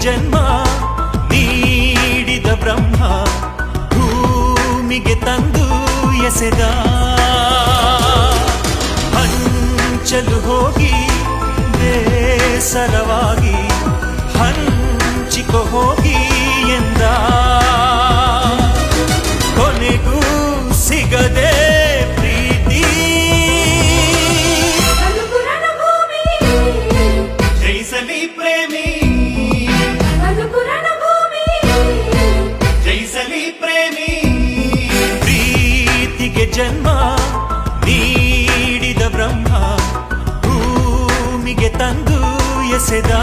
ಜನ್ಮ ನೀಡಿದ ಬ್ರಹ್ಮ ಭೂಮಿಗೆ ತಂದು ಎಸೆದ ಹಂಚಲು ಹೋಗಿ ಬೇಸರವಾಗಿ ಹಂಚಿಕೊ ಹೋಗಿ ಎಂದ ಕೊನೆಗೂ ಸಿಗದೆ ಪ್ರೀತಿ ಜಯಿಸಲಿ ಪ್ರೇಮಿ ಜಯಿಸಲಿ ಪ್ರೇಮಿ ಪ್ರೀತಿಗೆ ಜನ್ಮ ನೀಡಿದ ಬ್ರಹ್ಮ ಭೂಮಿಗೆ ತಂದು ಎಸೆದ